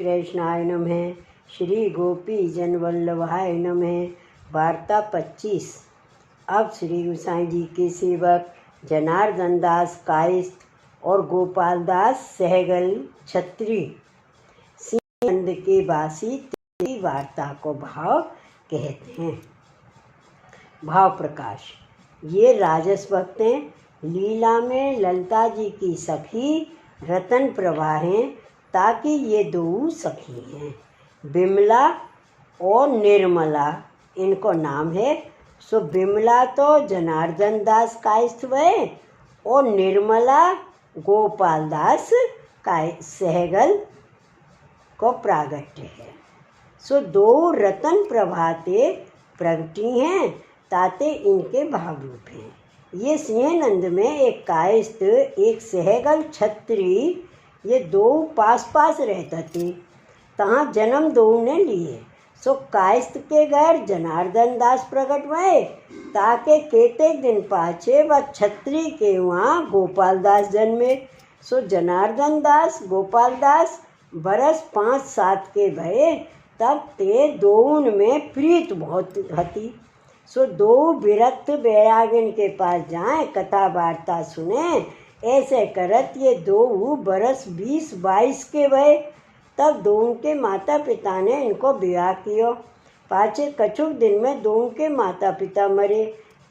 कृष्णाय नमः। श्री गोपी जन वल्लभाय नमः। वार्ता 25। अब श्री गोसाई जी के सेवक जनार्दन दास कायस्थ और गोपाल दास सहगल छत्री सिंह के वासी तेरी वार्ता को भाव कहते हैं। भाव प्रकाश। ये राजस भक्त हैं। लीला में ललिता जी की सखी रतन प्रभा हैं, ताकि ये दो सखी हैं। बिमला और निर्मला इनको नाम है। सो बिमला तो जनार्दन दास कायस्थ है और निर्मला गोपाल दास सहगल को प्रागट्य है। सो दो रतन प्रभाते प्रगटी हैं, ताते इनके भाव रूप हैं। ये सिंहनंद में एक कायस्थ एक सहगल छत्री, ये दो पास पास रहते थे। तहाँ जन्म दो ने लिए। सो कायस्थ के घर जनार्दन दास प्रकट हुए, ताके केते दिन पाछे व छत्री के वहाँ गोपाल दास जन्मे। सो जनार्दन दास गोपाल दास बरस 5-7 के भये, तब ते दोन में प्रीत बहुत हती। सो दो विरक्त बैरागिन के पास जाएं, कथा वार्ता सुने। ऐसे करत ये दो बरस 20-22 के भये, तब दोनों के माता पिता ने इनको विवाह किया। पाछे कछुक दिन में दोनों के माता पिता मरे।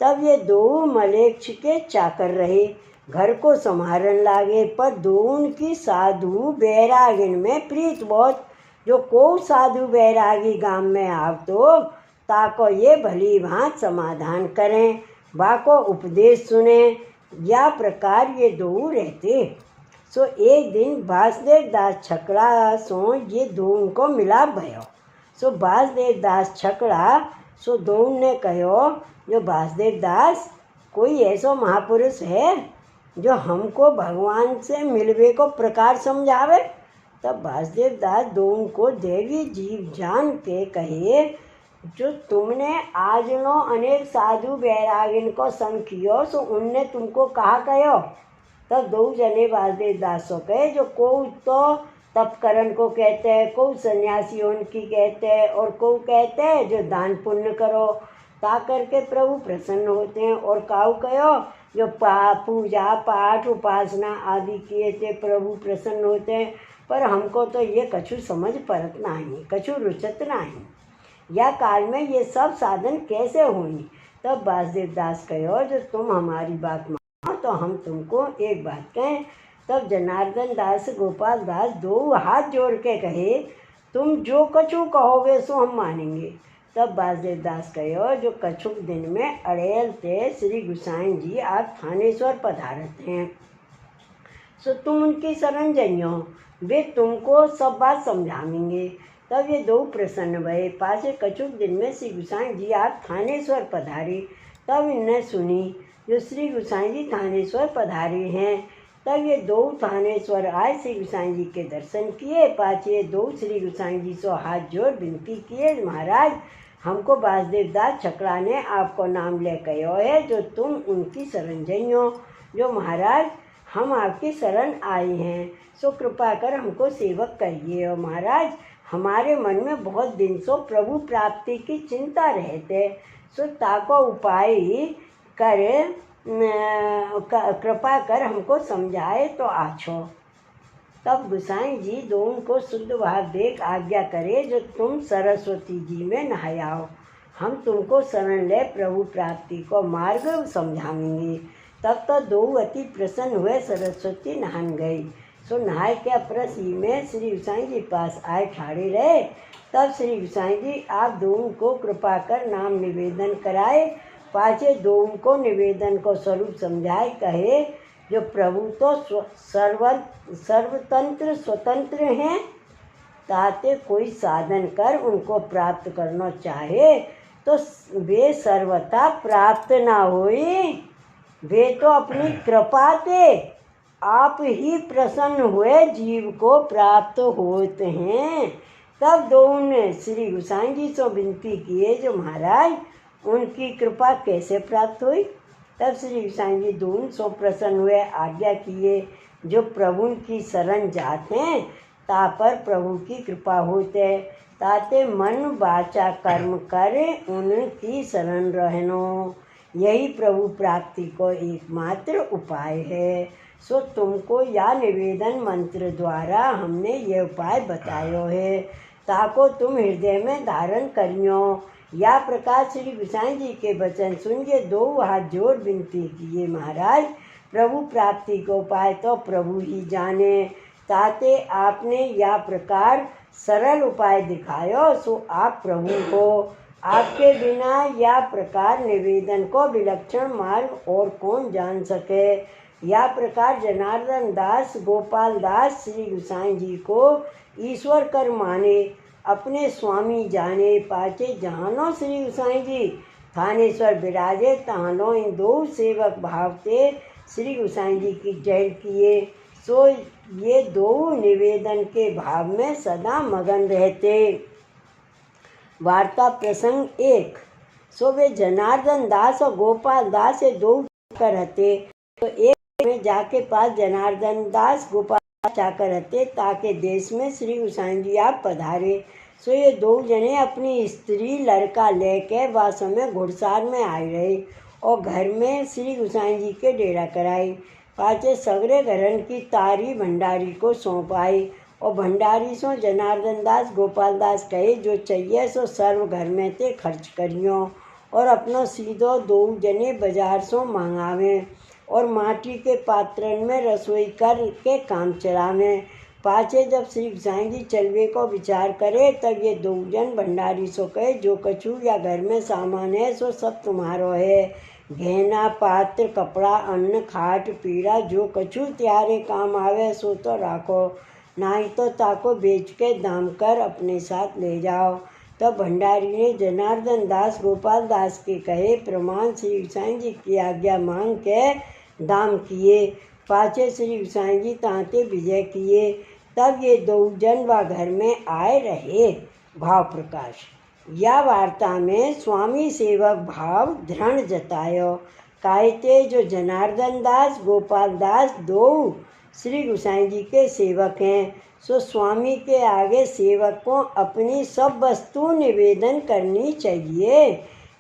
तब ये दो मलेच्छ के चाकर रहे, घर को संभारन लागे। पर दोनों की साधु बैरागिन में प्रीत बहुत। जो को साधु बैरागी गांव में आव तो ताको ये भली भांत समाधान करें, बाको उपदेश सुने। या प्रकार ये दो रहते। सो एक दिन वासुदेव दास छकड़ा सो ये दोनों को मिलाप भयो। सो वासुदेव दास छकड़ा सो दोनों ने कहो, जो वासुदेव दास कोई ऐसा महापुरुष है जो हमको भगवान से मिलवे को प्रकार समझावे। तब वासुदेव दास दोनों को देवी जीव जान के कहे, जो तुमने आज नो अनेक साधु बैरागिन को संग कियो, सो उनने तुमको कहा कहो। तब दो जने वासुदेव दास को कहे, जो को तो तप करन को कहते हैं, को सन्यासी उनकी कहते हैं, और को कहते हैं जो दान पुण्य करो, ता करके प्रभु प्रसन्न होते हैं। और काऊ कहो जो पूजा पाठ उपासना आदि किए थे प्रभु प्रसन्न होते हैं। पर हमको तो ये कछु समझ परत नहीं, कछु रुचत नहीं। या काल में ये सब साधन कैसे हुई। तब वासुदेव दास कहो, जो तुम हमारी बात मानो तो हम तुमको एक बात कहें। तब जनार्दन दास गोपाल दास दो हाथ जोड़ के कहे, तुम जो कछु कहोगे सो हम मानेंगे। तब वासुदेव दास कहो, जो कछुक दिन में अड़ेल थे श्री गोसाई जी आप थानेश्वर पधारत हैं, सो तुम उनकी शरण जइयो, वे तुमको सब बात समझाएंगे। तब ये दो प्रसन्न भये। पाछे कछुक दिन में श्री गोसाई जी आप थानेश्वर पधारे। तब इनने सुनी जो श्री गोसाई जी थानेश्वर पधारे हैं। तब ये दो थानेश्वर आए, श्री गोसाई जी के दर्शन किए। पाछे दो श्री गोसाई जी से हाथ जोड़ विनती किए, महाराज हमको वासुदेव दास छकड़ा ने आपको नाम ले कहो है, जो तुम उनकी शरण जइयो। जो महाराज हम आपकी शरण आए हैं, सो कृपा कर हमको सेवक करिए। और महाराज हमारे मन में बहुत दिन से प्रभु प्राप्ति की चिंता रहते, सो ताको उपाय कर कृपा कर हमको समझाए तो आछो। तब गोसाई जी दोनों को शुद्ध भाव देख आज्ञा करे, जो तुम सरस्वती जी में नहायाओ, हम तुमको शरण ले प्रभु प्राप्ति को मार्ग समझाएंगे। तब तो दो अति प्रसन्न हुए, सरस्वती नहान गई। सो नहाय के अपरसी में श्री गोसाई जी पास आए ठाड़े रहे। तब श्री गोसाई जी आप दोनों को कृपा कर नाम निवेदन कराए। पाछे दोनों को निवेदन को स्वरूप समझाए, कहे जो प्रभु तो सर्वतंत्र स्वतंत्र हैं, ताते कोई साधन कर उनको प्राप्त करना चाहे तो वे सर्वथा प्राप्त ना होई। वे तो अपनी कृपा से आप ही प्रसन्न हुए जीव को प्राप्त होते हैं। तब दोनों ने श्री गोसाई जी से विनती किए, जो महाराज उनकी कृपा कैसे प्राप्त हुई। तब श्री गोसाई जी दोनों सो प्रसन्न हुए, आज्ञा किए, जो प्रभु की शरण जाते हैं ता पर प्रभु की कृपा होते, ताते मन वाचा कर्म करे उनकी शरण रहनो। यही प्रभु प्राप्ति को एकमात्र उपाय है। सो तुमको या निवेदन मंत्र द्वारा हमने ये उपाय बतायो है, ताको तुम हृदय में धारण करियो। या प्रकार श्री गोसाई जी के वचन सुन के दो हाथ जोड़ विनती किए, महाराज प्रभु प्राप्ति को उपाय तो प्रभु ही जाने। ताते आपने या प्रकार सरल उपाय दिखायो, सो आप प्रभु को आपके बिना या प्रकार निवेदन को विलक्षण मार्ग और कौन जान सके। या प्रकार जनार्दन दास गोपाल दास श्री गोसाई जी को ईश्वर कर माने, अपने स्वामी जाने। पाचे जहानो श्री गोसाई जी थानेश्वर विराजे, तहानो इन दो सेवक भावते श्री गोसाई जी की जय किए। सो ये दो निवेदन के भाव में सदा मगन रहते। वार्ता प्रसंग 1। सो वे जनार्दन दास और गोपाल दास ये दो रहते। तो एक में जाके पास जनार्दन दास गोपाल चाकर रहते, ताके देश में श्री गोसाई जी आप पधारे। सो ये दो जने अपनी स्त्री लड़का लेके वह समय घुड़सार में आए रहे और घर में श्री गोसाई जी के डेरा कराई। पाचे सगरे घरन की तारी भंडारी को सौंप आई और भंडारी सो जनार्दन दास गोपाल दास कहे, जो चाहिए सो सर्व घर में ते खर्च करियो और अपनो सीधो दो जने बाजार सो मंगावें और माटी के पात्रन में रसोई कर के काम चलावें। पाचे जब श्री गोसाई जी चलवे को विचार करे, तब ये दो जन भंडारी सो कहे, जो कछु या घर में सामान है सो सब तुम्हारो है। गहना पात्र कपड़ा अन्न खाट पीड़ा जो कछु त्यारे काम आवे सो तो राखो, नहीं तो ताको बेच के दाम कर अपने साथ ले जाओ। तब भंडारी ने जनार्दन दास गोपाल दास के कहे प्रमाण श्री गोसाई जी की आज्ञा मांग के दाम किए। पाचे श्री गोसाई जी तांते विजय किए। तब ये दो जन व घर में आए रहे। भाव प्रकाश। या वार्ता में स्वामी सेवक भाव दृढ़ जतायो। कहते जो जनार्दन दास गोपाल दास दो श्री गोसाई जी के सेवक हैं, सो स्वामी के आगे सेवक को अपनी सब वस्तु निवेदन करनी चाहिए।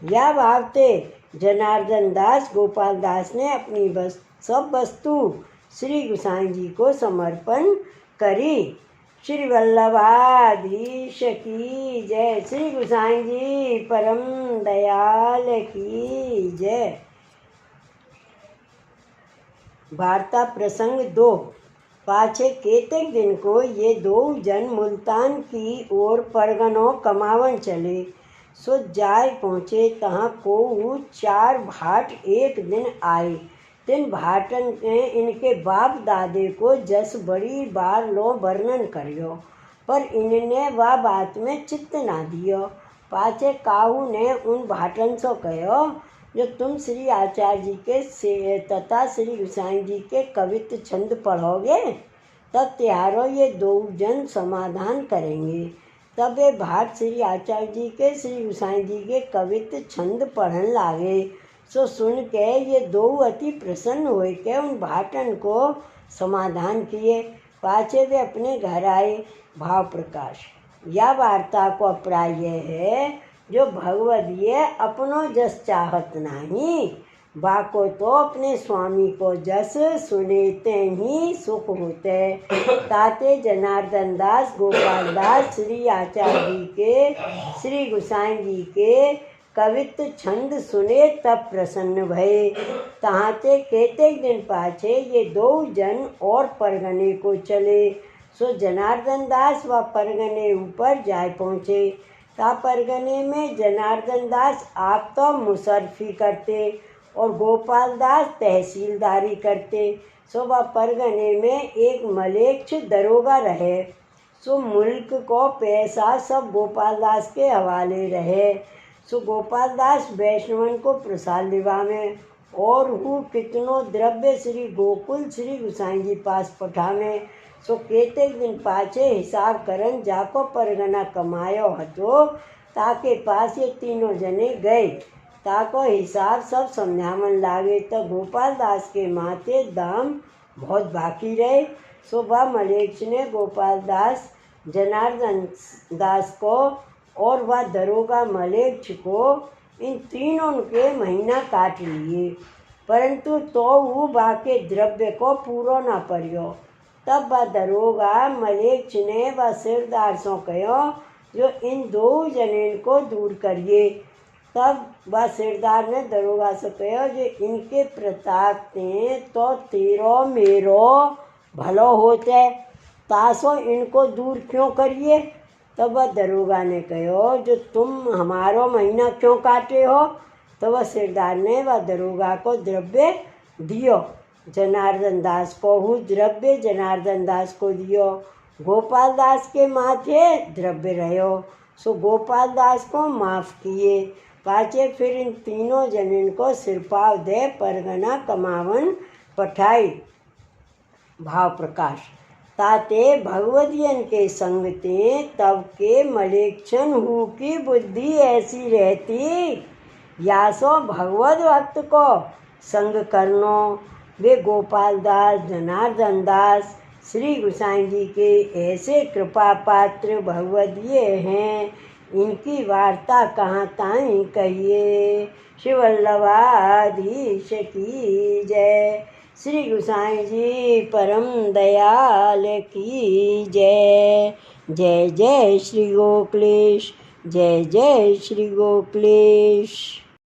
या भावते जनार्दन दास गोपाल दास ने अपनी सब वस्तु श्री गोसाई जी को समर्पण करी। श्री वल्लभाधीश की जय। श्री गोसाई जी परम दयाल की जय। वार्ता प्रसंग 2। पाछे केतेक दिन को ये दो जन मुल्तान की ओर परगनों कमावन चले। सो जाय पहुँचे, तहाँ को 4 भाट एक दिन आए। तिन भाटन ने इनके बाप दादे को जस बड़ी बार लो वर्णन करियो, पर इनने वह बात में चित्त ना दियो। पाचे काहू ने उन भाटन सो कहो, जो तुम श्री आचार्य जी के तथा श्री गोसाई जी के कवित्व छंद पढ़ोगे, तब त्यारो ये दो जन समाधान करेंगे। तब वे भाट श्री आचार्य जी के श्री गोसाई जी के कवित्व छंद पढ़न लागे। सो सुन के ये दो अति प्रसन्न हुए के उन भाटन को समाधान किए। पाछे वे अपने घर आए। भाव प्रकाश। या वार्ता को अभिप्राय है, जो भगवदीय अपनो जस चाहत नहीं, बाको तो अपने स्वामी को जस सुनेते ही सुख होते। ताते जनार्दन दास गोपाल दास श्री आचार्य जी के श्री गोसाई जी के कवित्व छंद सुने तब प्रसन्न भये। तहाते केतेक दिन पाछे ये दो जन और परगने को चले। सो जनार्दन दास व परगने ऊपर जाए पहुँचे। ता परगने में जनार्दन दास आप तो मुसरफी करते और गोपाल दास तहसीलदारी करते। सो वह परगने में एक मलेच्छ दरोगा रहे। सो मुल्क को पैसा सब गोपाल दास के हवाले रहे। सो गोपाल दास वैष्णवन को प्रसाद दिवावे और हु कितनो द्रव्य श्री गोकुल श्री गोसाई जी पास पठावे। सो केतेक दिन पाछे हिसाब करन जाको परगना कमायो हतो, ताके पास ये तीनों जने गए। ताको हिसाब सब समझावन लागे। तो गोपाल दास के माथे दाम बहुत बाकी रहे। सो वह मलेच्छ ने गोपाल दास, जनार्दन दास को और वह दरोगा मलेच्छ को, इन तीनों के महीना काट लिए, परंतु तो वो बाके द्रव्य को पूरो न पर्यो। तब वह दरोगा मलेच्छ ने वह सिरदार सो कहो जो इन दो जनेन को दूर करिए। तब वह सिरदार ने दरोगा से कहो जो इनके प्रताप ते तो तेरो मेरो भलो होते, तासो इनको दूर क्यों करिए। तब वह दरोगा ने कहो जो तुम हमारो महीना क्यों काटे हो। तो वह सिरदार ने वह दरोगा को द्रव्य दियो, जनार्दन दास को हु द्रव्य जनार्दन दास को दियो। गोपाल दास के माथे द्रव्य रहो, सो गोपाल दास को माफ़ किए। पाचे फिर इन तीनों जनिन को सिरपाव दे परगना कमावन पठाई। भाव प्रकाश ताते भगवदियन के संग ते तब के मलेच्छन हु की बुद्धि ऐसी रहती, यासो भगवत भक्त को संग करनो। वे गोपाल दास, जनार्दन दास श्री गोसाई जी के ऐसे कृपा पात्र भगवदीय हैं, इनकी वार्ता कहाँ ताई कहिए। श्री वल्लभाधीश की जय। श्री गोसाई जी परम दयाल की जय। जय जय श्री गोकुलेश, जय जय श्री गोकुलेश।